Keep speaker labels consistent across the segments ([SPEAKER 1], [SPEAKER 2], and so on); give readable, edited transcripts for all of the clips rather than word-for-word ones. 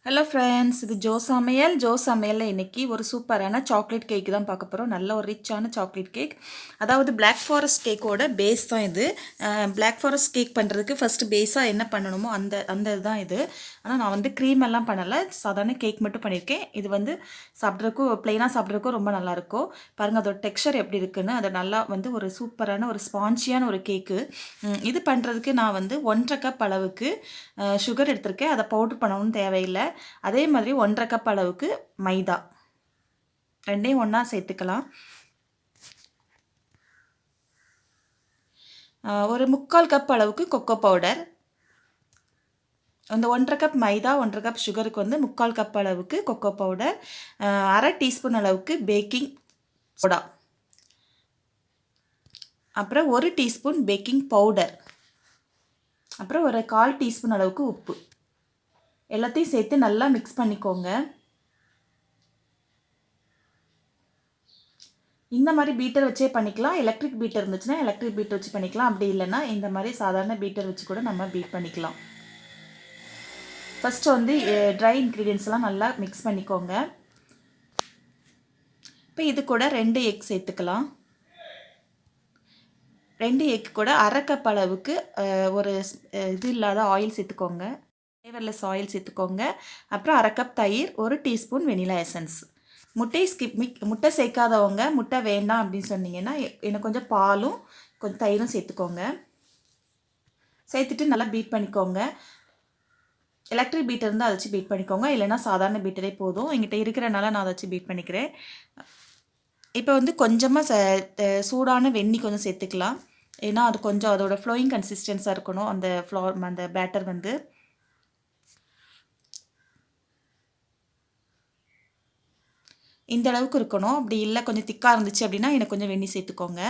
[SPEAKER 1] Hello friends, இது Joe சமையல் இன்னைக்கு ஒரு சூப்பரான சாக்லேட் கேக் தான் பார்க்க போகிறோம். நல்ல ஒரு ரிச்சான சாக்லேட் கேக். அதாவது பிளாக் ஃபாரஸ்ட் கேக்கோட பேஸ் தான் இது. பிளாக் ஃபாரஸ்ட் கேக் பண்ணுறதுக்கு ஃபஸ்ட்டு பேஸாக என்ன பண்ணணுமோ அந்த இதுதான் இது. ஆனால் நான் வந்து க்ரீம் எல்லாம் பண்ணலை, சாதாரண கேக் மட்டும் பண்ணியிருக்கேன். இது வந்து சாப்பிட்றதுக்கும் ப்ளெயினாக சாப்பிட்றதுக்கும் ரொம்ப நல்லாயிருக்கும். பாருங்கள் அதோட டெக்ஸ்சர் எப்படி இருக்குன்னு. அது நல்லா வந்து ஒரு சூப்பரான ஒரு ஸ்பான்ஜியான ஒரு கேக்கு. இது பண்ணுறதுக்கு நான் வந்து 1.5 கப் அளவுக்கு சுகர் எடுத்திருக்கேன். அதை பவுட்ரு பண்ணணும்னு தேவையில்லை. அதே மாதிரி 1.5 கப் அளவுக்கு மைதா, ரெண்டையும் ஒன்றா சேர்த்துக்கலாம். ஒரு 3/4 கப் அளவுக்கு கொக்கோ பவுடர். அந்த 1.5 கப் மைதா 1.5 கப் சுகருக்கு வந்து 3/4 கப் அளவுக்கு கொக்கோ பவுடர், 1/2 டீஸ்பூன் அளவுக்கு பேக்கிங் சோடா, அப்புறம் 1 டீஸ்பூன் பேக்கிங் பவுடர், அப்புறம் ஒரு 1/4 டீஸ்பூன் அளவுக்கு உப்பு. எல்லாத்தையும் சேர்த்து நல்லா மிக்ஸ் பண்ணிக்கோங்க. இந்த மாதிரி பீட்டர் வச்சே பண்ணிக்கலாம். எலக்ட்ரிக் பீட்டர் இருந்துச்சுன்னா எலக்ட்ரிக் பீட்டர் வச்சு பண்ணிக்கலாம். அப்படி இல்லைன்னா இந்த மாதிரி சாதாரண பீட்டர் வச்சு கூட நம்ம பீட் பண்ணிக்கலாம். ஃபஸ்ட்டு வந்து ட்ரை இன்க்ரீடியன்ஸ்லாம் நல்லா மிக்ஸ் பண்ணிக்கோங்க. இப்போ இது கூட 2 எக் சேர்த்துக்கலாம். 2 எக் கூட 1/2 கப் அளவுக்கு ஒரு இது இல்லாத ஆயில் சேர்த்துக்கோங்க. ஃப்ளேவர்லெஸ் ஆயில் சேர்த்துக்கோங்க. அப்புறம் 1/2 கப் தயிர், 1 டீஸ்பூன் வெனிலா எசன்ஸ். முட்டை சேர்க்காதவங்க முட்டை வேண்டாம் அப்படின்னு சொன்னீங்கன்னா எனக்கு கொஞ்சம் பாலும் கொஞ்சம் தயிரும் சேர்த்துக்கோங்க. சேர்த்துட்டு நல்லா பீட் பண்ணிக்கோங்க. எலக்ட்ரிக் பீட்டர் இருந்தால் அதை வச்சு பீட் பண்ணிக்கோங்க, இல்லைனா சாதாரண பீட்டரே போதும். என்கிட்ட இருக்கிறனால நான் அதை வச்சு பீட் பண்ணிக்கிறேன். இப்போ வந்து கொஞ்சமாக சூடான வெந்நீர் கொஞ்சம் சேர்த்துக்கலாம். ஏன்னா அது கொஞ்சம் அதோட ஃப்ளோயிங் கன்சிஸ்டன்ஸாக இருக்கணும். அந்த பேட்டர் வந்து இந்த அளவுக்கு இருக்கணும். அப்படி இல்லை கொஞ்சம் திக்காக இருந்துச்சு அப்படின்னா எனக்கு கொஞ்சம் வெந்நீர் சேர்த்துக்கோங்க.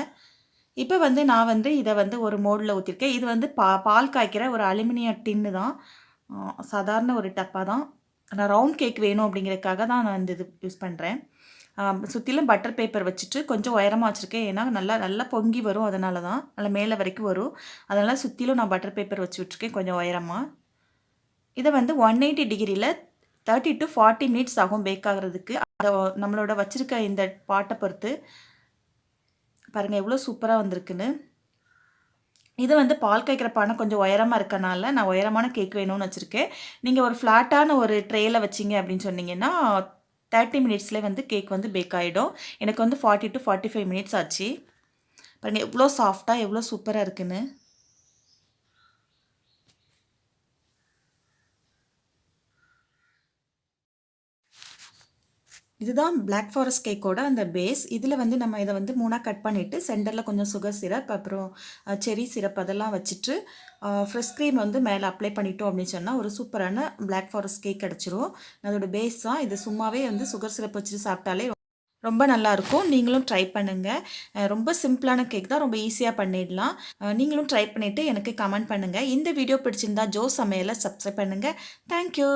[SPEAKER 1] இப்போ வந்து நான் வந்து இதை வந்து ஒரு மோடில் ஊற்றிருக்கேன். இது வந்து பால் காய்க்கிற ஒரு அலுமினிய டின்னு தான், சாதாரண ஒரு டப்பா தான். நான் ரவுண்ட் கேக் வேணும் அப்படிங்கிறதுக்காக தான் நான் இந்த இது யூஸ் பண்ணுறேன். சுற்றிலும் பட்டர் பேப்பர் வச்சுட்டு கொஞ்சம் உயரமாக வச்சுருக்கேன். ஏன்னா நல்லா நல்லா பொங்கி வரும், அதனால தான் நல்லா மேலே வரைக்கும் வரும். அதனால் சுற்றிலும் நான் பட்டர் பேப்பர் வச்சு விட்ருக்கேன் கொஞ்சம் உயரமாக. இதை வந்து 180 டிகிரியில் 30 to 40 மினிட்ஸ் ஆகும் பேக் ஆகிறதுக்கு. அதை நம்மளோட வச்சுருக்க இந்த பாட்டை பொறுத்து. பாருங்கள் எவ்வளோ சூப்பராக வந்திருக்குன்னு. இது வந்து பால் காய்க்கிற பானை கொஞ்சம் உயரமாக இருக்கனால நான் உயரமான கேக் வேணும்னு வச்சுருக்கேன். நீங்கள் ஒரு ஃப்ளாட்டான ஒரு ட்ரேயில் வச்சிங்க அப்படின்னு சொன்னீங்கன்னா 30 மினிட்ஸ்லேயே வந்து கேக் வந்து பேக் ஆகிடும். எனக்கு வந்து 40 to 45 மினிட்ஸ் ஆச்சு. பாருங்கள் எவ்வளோ சாஃப்டாக எவ்வளோ சூப்பராக இருக்குன்னு. இதுதான் பிளாக் ஃபாரஸ்ட் கேக்கோட அந்த பேஸ். இதில் வந்து நம்ம இதை வந்து 3ஆக கட் பண்ணிவிட்டு சென்டரில் கொஞ்சம் சுகர் சிரப், அப்புறம் செரி சிரப் அதெல்லாம் வச்சுட்டு ஃப்ரெஷ் க்ரீம் வந்து மேலே அப்ளை பண்ணிட்டோம் அப்படின்னு சொன்னால் ஒரு சூப்பரான பிளாக் ஃபாரஸ்ட் கேக் கிடச்சிரும். அதோட பேஸ் தான் இது. சும்மாவே வந்து சுகர் சிரப் வச்சுட்டு சாப்பிட்டாலே ரொம்ப நல்லாயிருக்கும். நீங்களும் ட்ரை பண்ணுங்கள். ரொம்ப சிம்பிளான கேக் தான், ரொம்ப ஈஸியாக பண்ணிடலாம். நீங்களும் ட்ரை பண்ணிவிட்டு எனக்கு கமெண்ட் பண்ணுங்கள். இந்த வீடியோ பிடிச்சிருந்தா ஜோ சமையலை சப்ஸ்கிரைப் பண்ணுங்கள். தேங்க்யூ.